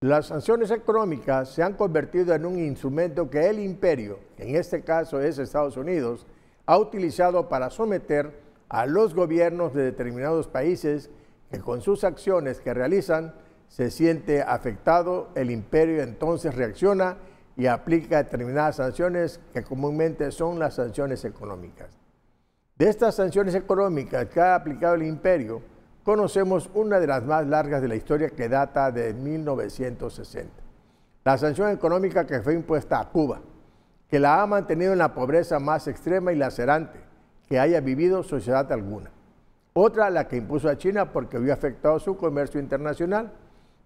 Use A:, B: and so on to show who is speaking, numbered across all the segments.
A: Las sanciones económicas se han convertido en un instrumento que el imperio, en este caso es Estados Unidos, ha utilizado para someter a los gobiernos de determinados países que con sus acciones que realizan se siente afectado. El imperio entonces reacciona y aplica determinadas sanciones que comúnmente son las sanciones económicas. De estas sanciones económicas que ha aplicado el imperio, conocemos una de las más largas de la historia que data de 1960. La sanción económica que fue impuesta a Cuba, que la ha mantenido en la pobreza más extrema y lacerante que haya vivido sociedad alguna. Otra, la que impuso a China porque vio afectado su comercio internacional,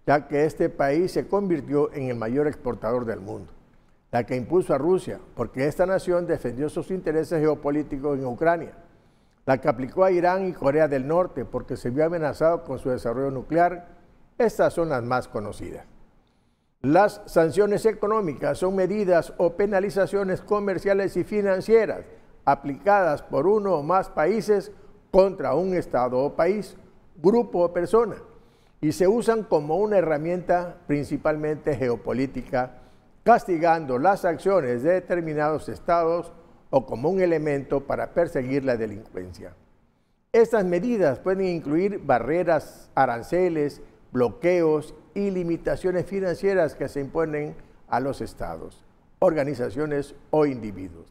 A: ya que este país se convirtió en el mayor exportador del mundo. La que impuso a Rusia porque esta nación defendió sus intereses geopolíticos en Ucrania. La que aplicó a Irán y Corea del Norte porque se vio amenazado con su desarrollo nuclear. Estas son las más conocidas. Las sanciones económicas son medidas o penalizaciones comerciales y financieras aplicadas por uno o más países contra un Estado o país, grupo o persona, y se usan como una herramienta principalmente geopolítica, castigando las acciones de determinados estados o como un elemento para perseguir la delincuencia. Estas medidas pueden incluir barreras, aranceles, bloqueos y limitaciones financieras que se imponen a los estados, organizaciones o individuos.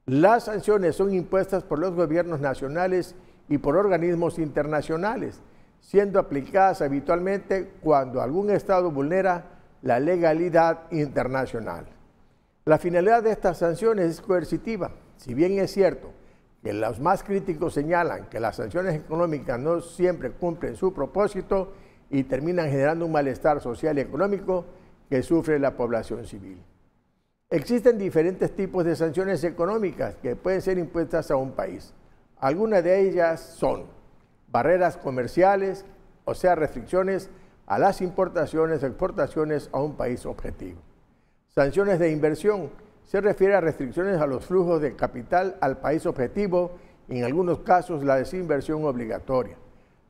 A: Las sanciones son impuestas por los gobiernos nacionales y por organismos internacionales, siendo aplicadas habitualmente cuando algún estado vulnera la legalidad internacional. La finalidad de estas sanciones es coercitiva. Si bien es cierto que los más críticos señalan que las sanciones económicas no siempre cumplen su propósito y terminan generando un malestar social y económico que sufre la población civil. Existen diferentes tipos de sanciones económicas que pueden ser impuestas a un país. Algunas de ellas son barreras comerciales, o sea, restricciones a las importaciones o exportaciones a un país objetivo. Sanciones de inversión se refiere a restricciones a los flujos de capital al país objetivo, en algunos casos la desinversión obligatoria.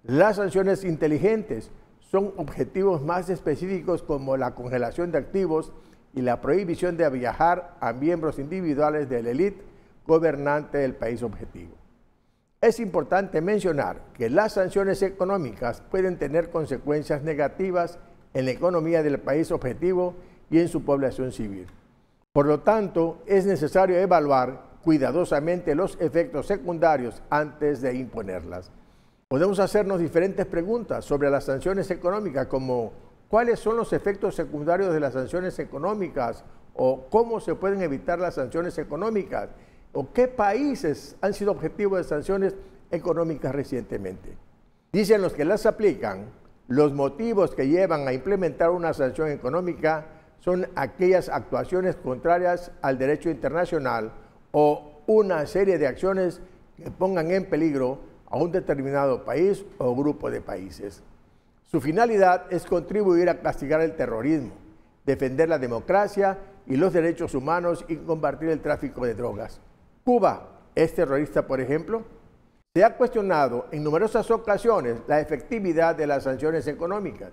A: Las sanciones inteligentes son objetivos más específicos como la congelación de activos y la prohibición de viajar a miembros individuales de la élite gobernante del país objetivo. Es importante mencionar que las sanciones económicas pueden tener consecuencias negativas en la economía del país objetivo y en su población civil. Por lo tanto, es necesario evaluar cuidadosamente los efectos secundarios antes de imponerlas. Podemos hacernos diferentes preguntas sobre las sanciones económicas, como ¿cuáles son los efectos secundarios de las sanciones económicas? ¿O cómo se pueden evitar las sanciones económicas? ¿O qué países han sido objetivo de sanciones económicas recientemente? Dicen los que las aplican, los motivos que llevan a implementar una sanción económica son aquellas actuaciones contrarias al derecho internacional o una serie de acciones que pongan en peligro a un determinado país o grupo de países. Su finalidad es contribuir a castigar el terrorismo, defender la democracia y los derechos humanos y combatir el tráfico de drogas. ¿Cuba es terrorista, por ejemplo? Se ha cuestionado en numerosas ocasiones la efectividad de las sanciones económicas.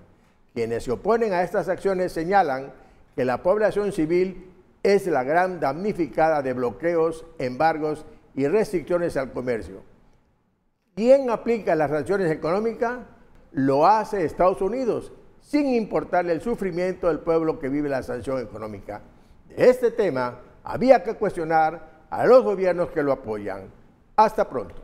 A: Quienes se oponen a estas acciones señalan que la población civil es la gran damnificada de bloqueos, embargos y restricciones al comercio. ¿Quién aplica las sanciones económicas? Lo hace Estados Unidos, sin importarle el sufrimiento del pueblo que vive la sanción económica. De este tema había que cuestionar a los gobiernos que lo apoyan. Hasta pronto.